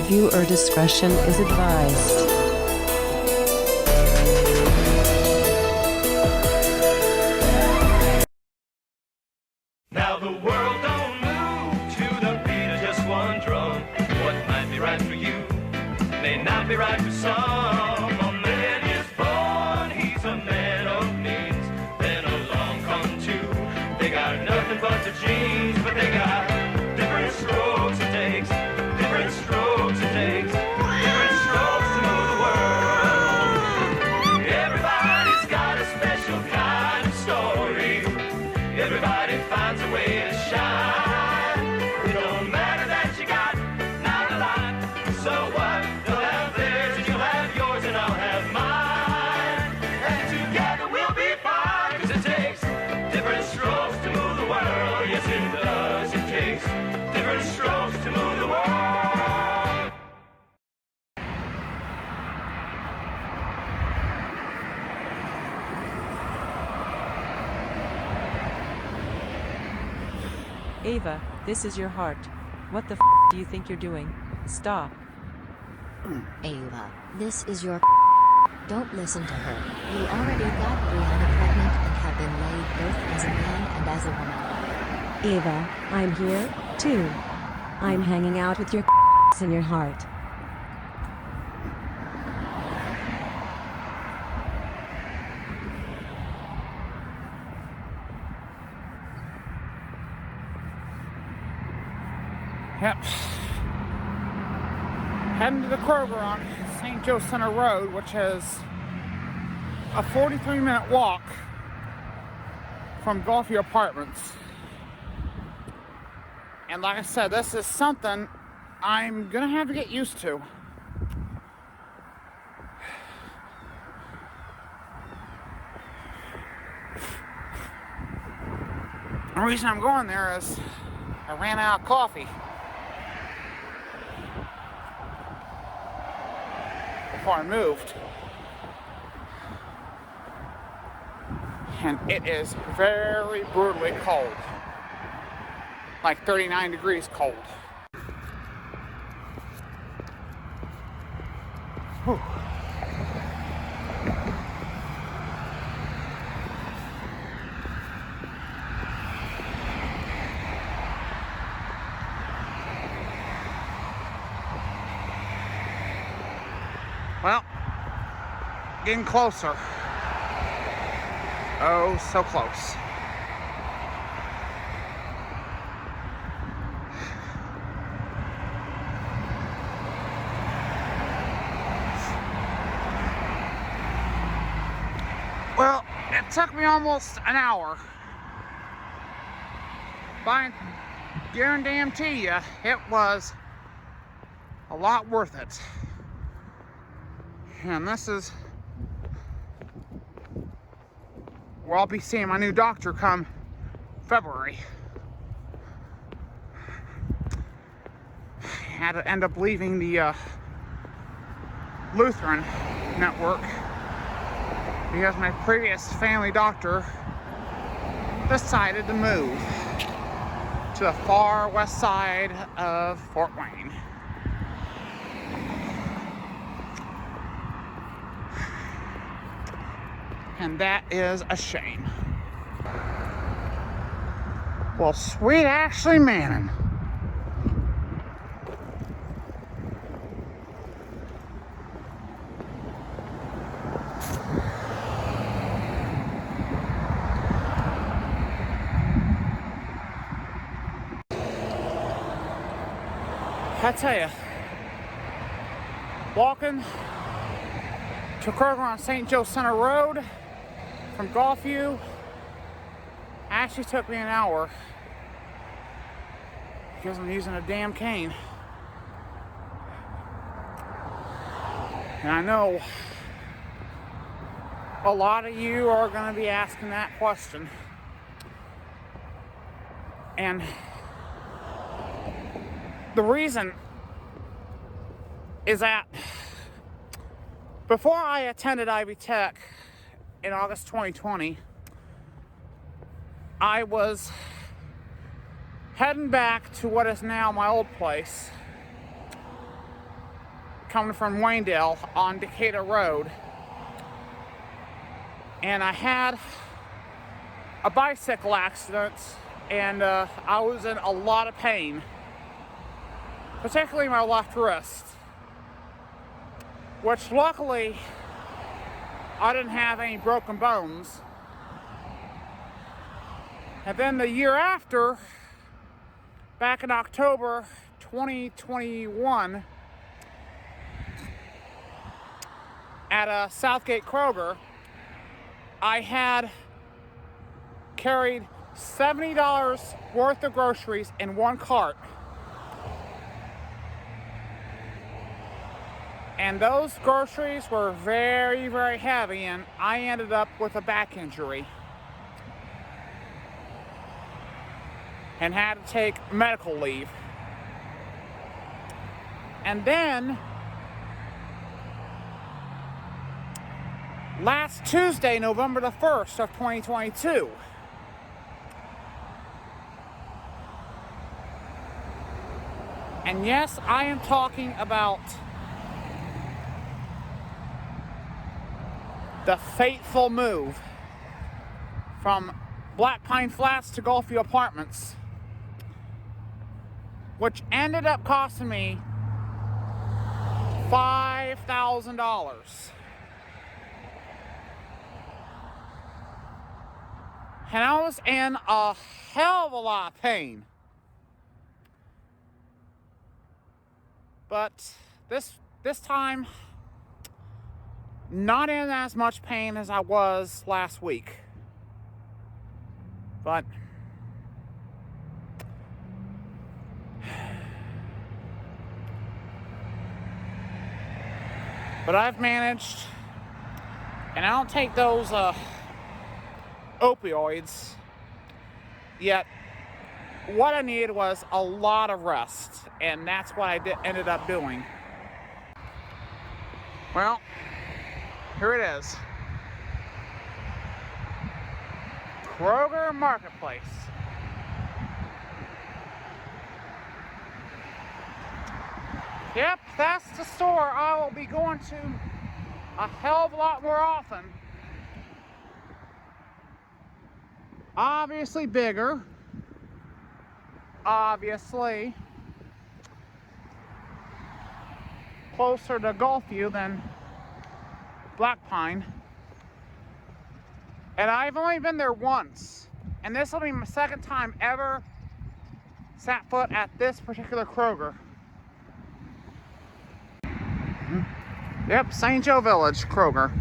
Viewer discretion is advised. Now the world don't move to the beat of just one drum. What might be right for you may not be right for some. A man is born, he's a man of means. Then along come two. They got nothing but the genes, but they got different strokes it takes. Different strokes it takes. Different strokes to move the world. Everybody's got a special kind of story. Everybody finds a way to shine. It don't matter that you got not a lot. So what? They'll have theirs and you'll have yours and I'll have mine. And together we'll be fine. 'Cause it takes different strokes to move the world. Yes, it does. It takes different strokes to move the world. Ava, this is your heart. What the do you think you're doing? Stop. Ava, this is your Don't listen to her. You already got Brianna pregnant and have been laid both as a man and as a woman. Ava, I'm here, too. I'm hanging out with your in your heart. Yep. Heading to the Kroger on St. Joe Center Road, which is a 43-minute walk from Golfview Apartments. And like I said, this is something I'm gonna have to get used to. The reason I'm going there is I ran out of coffee before I moved. And it is very brutally cold. Like 39 degrees cold. Whew. Well, getting closer. Oh, so close. Well, it took me almost an hour. But I guarantee you, it was a lot worth it. And this is where I'll be seeing my new doctor come February. Had to end up leaving the Lutheran network because my previous family doctor decided to move to the far west side of Fort Wayne. And that is a shame. Well, sweet Ashley Manning. I tell you, walking to Kroger on St. Joe Center Road from Golfview actually took me an hour because I'm using a damn cane. And I know a lot of you are going to be asking that question. And the reason is that before I attended Ivy Tech in August 2020, I was heading back to what is now my old place. coming from Waynedale on Decatur Road. And I had a bicycle accident, and I was in a lot of pain, particularly my left wrist, which luckily I didn't have any broken bones. And then the year after, back in October 2021, at a Southgate Kroger, I had carried $70 worth of groceries in one cart. And those groceries were very, very heavy, and I ended up with a back injury and had to take medical leave. And then last Tuesday, November the 1st of 2022, and yes, I am talking about the fateful move from Black Pine Flats to Golfview Apartments, which ended up costing me $5,000. And I was in a hell of a lot of pain. But this time, not in as much pain as I was last week. But I've managed, and I don't take those opioids yet. What I needed was a lot of rest, and that's what I ended up doing. Well, here it is. Kroger Marketplace. Yep, that's the store I will be going to a hell of a lot more often. Obviously bigger. Obviously closer to Golfview than Black Pine. And I've only been there once. And this will be my second time ever set foot at this particular Kroger. Yep, St. Joe Village, Kroger.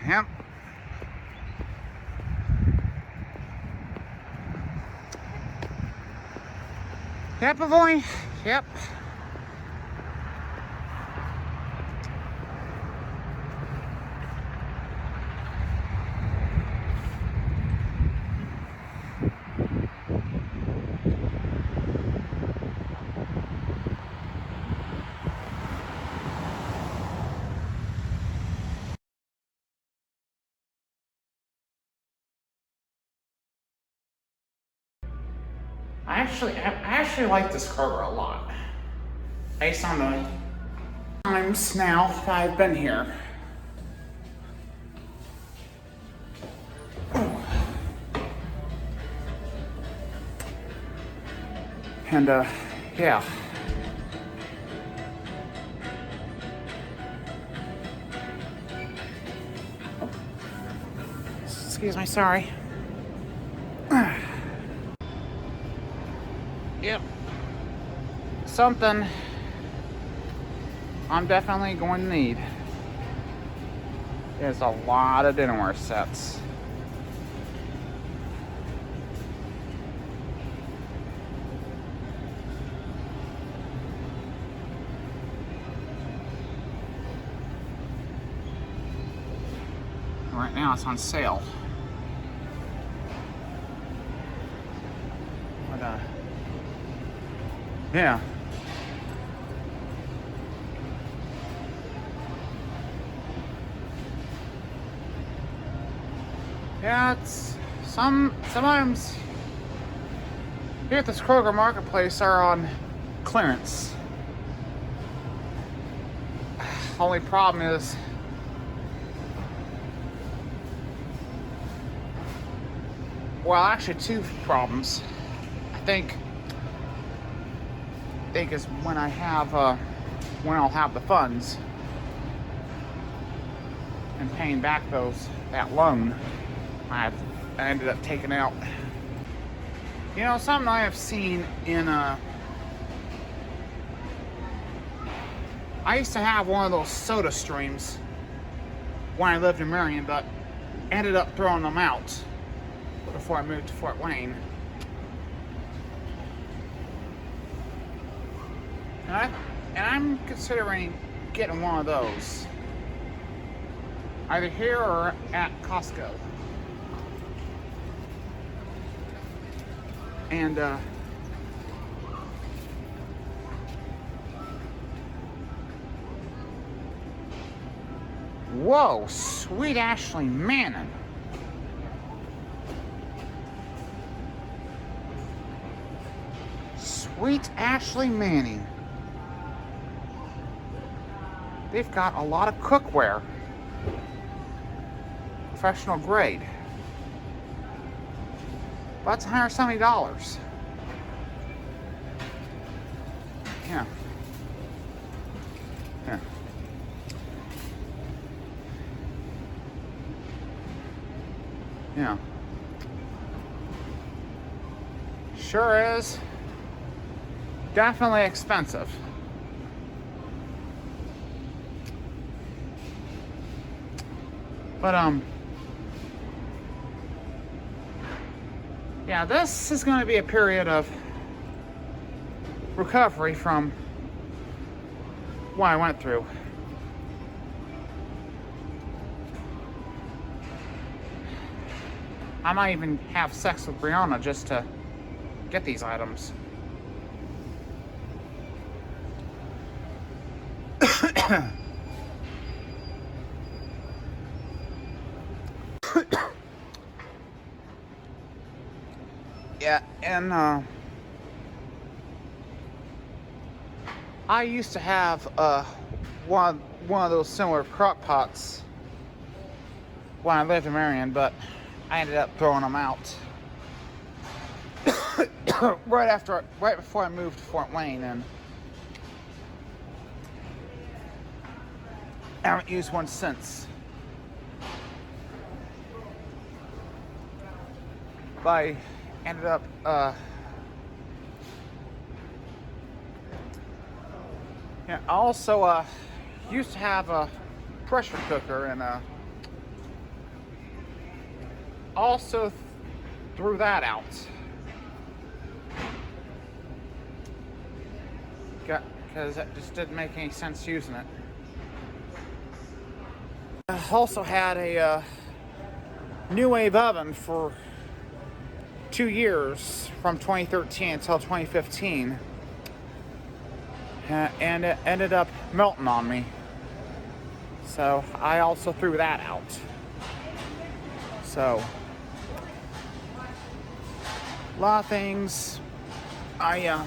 Yep. Yep, boy. Yep. I actually like this Kroger a lot, based on the times now that I've been here. And yeah. Excuse me, sorry. Yep. Something I'm definitely going to need is a lot of dinnerware sets. Right now it's on sale. But yeah. Yeah, it's Sometimes here at this Kroger marketplace are on clearance. Only problem is well, actually two problems. I think is when I'll have the funds and paying back that loan I ended up taking out. You know, something I have seen in I used to have one of those soda streams when I lived in Marion, but ended up throwing them out before I moved to Fort Wayne. And I'm considering getting one of those, either here or at Costco. And whoa, sweet Ashley Manning. Sweet Ashley Manning. They've got a lot of cookware. Professional grade. But that's $170. Yeah. Yeah. Yeah. Sure is. Definitely expensive. But yeah, this is going to be a period of recovery from what I went through. I might even have sex with Brianna just to get these items. Yeah, and I used to have one of those similar crock pots when I lived in Marion, but I ended up throwing them out right before I moved to Fort Wayne, and I haven't used one since. But I ended up yeah, I also used to have a pressure cooker, and also threw that out. Because it just didn't make any sense using it. I also had a New Wave oven for 2 years, from 2013 until 2015, and it ended up melting on me. So I also threw that out. So a lot of things I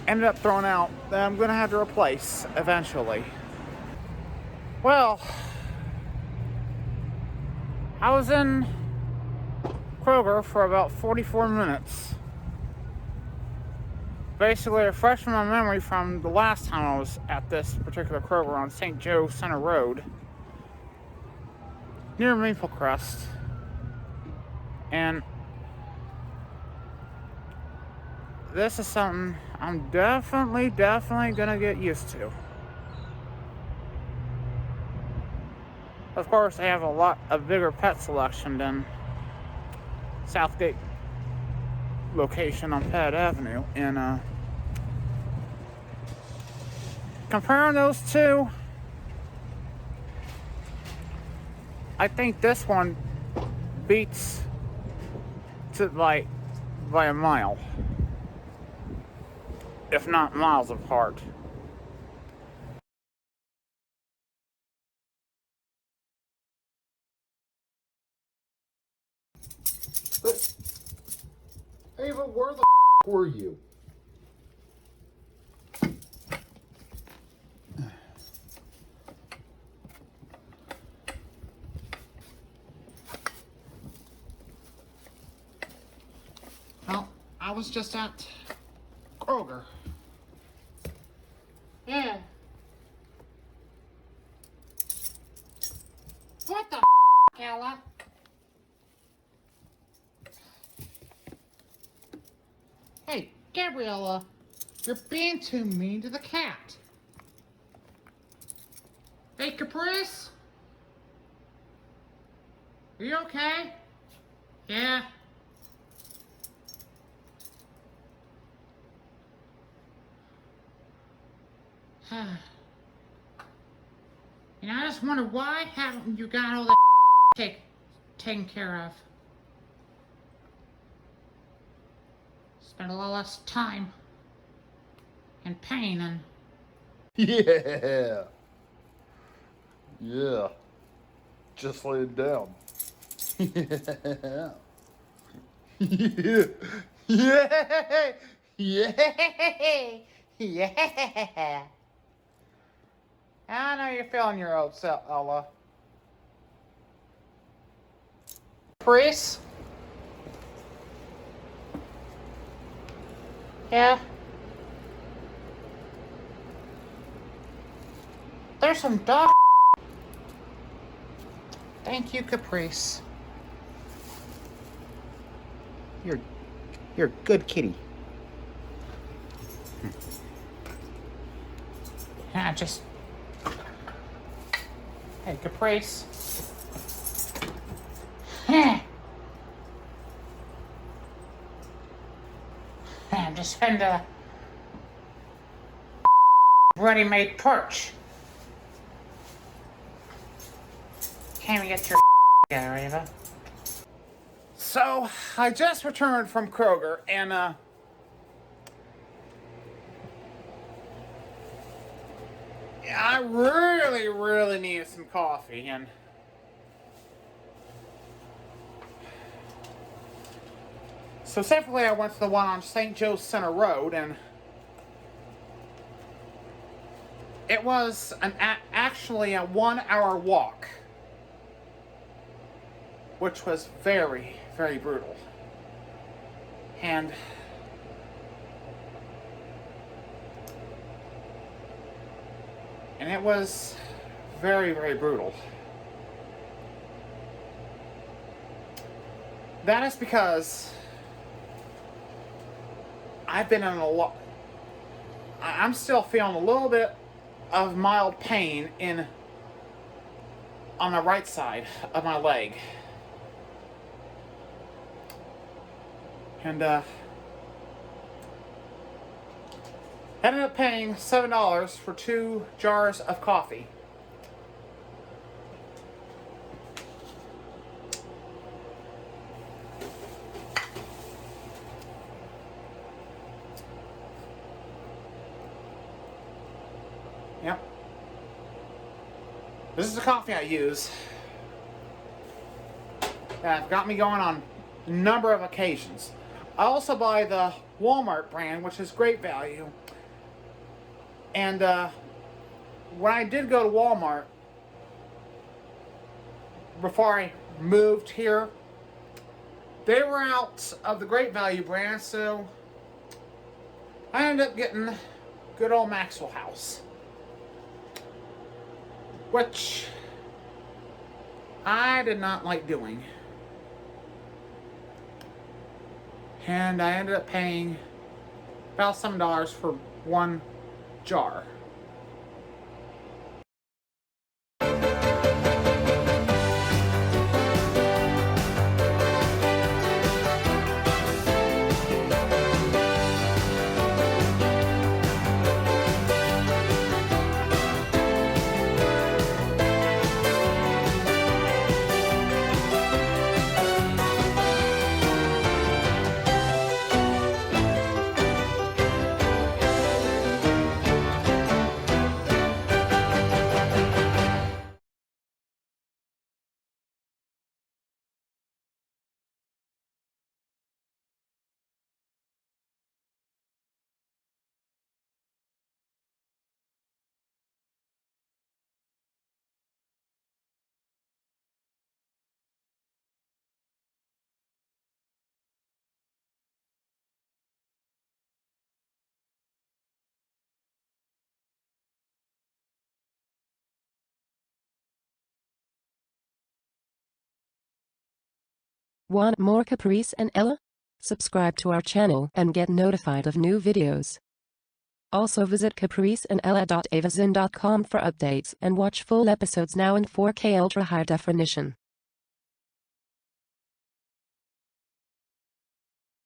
ended up throwing out that I'm gonna have to replace eventually. Well, I was in Kroger for about 44 minutes. Basically refreshing my memory from the last time I was at this particular Kroger on St. Joe Center Road, near Maple Crest. And this is something I'm definitely gonna get used to. Of course, they have a bigger pet selection than Southgate location on Pet Avenue. And comparing those two, I think this one beats to by a mile, if not miles apart. But, Ava, where the were you? Well, I was just at Kroger. Yeah. What the Ella? Hey, Gabriella, you're being too mean to the cat. Hey, Caprice? Are you okay? Yeah. You know, I just wonder why haven't you got all that taken care of? Spend a lot less time and pain and... Yeah. Yeah. Just lay it down. Yeah. Yeah. Yeah. Yeah. Yeah. I know you're feeling your old self, Ella. Chris? Yeah? There's some dog. Thank you, Caprice. You're a good kitty. Yeah, just... Hey, Caprice. I'm just in the ready-made perch. Can't even get your together, Ava. So, I just returned from Kroger, and I really needed some coffee, and so separately I went to the one on St. Joe Center Road, and it was actually a 1-hour walk, which was very brutal. And it was very brutal. That is because I've been in a lot... I'm still feeling a little bit of mild pain on the right side of my leg. And ended up paying $7 for 2 jars of coffee. Yep. This is the coffee I use. That got me going on a number of occasions. I also buy the Walmart brand, which is great value. And when I did go to Walmart, before I moved here, they were out of the great value brand, so I ended up getting good old Maxwell House, which I did not like doing. And I ended up paying about $7 for 1 jar. Want more Caprice and Ella? Subscribe to our channel and get notified of new videos. Also visit capriceandella.avazin.com for updates and watch full episodes now in 4K ultra high definition.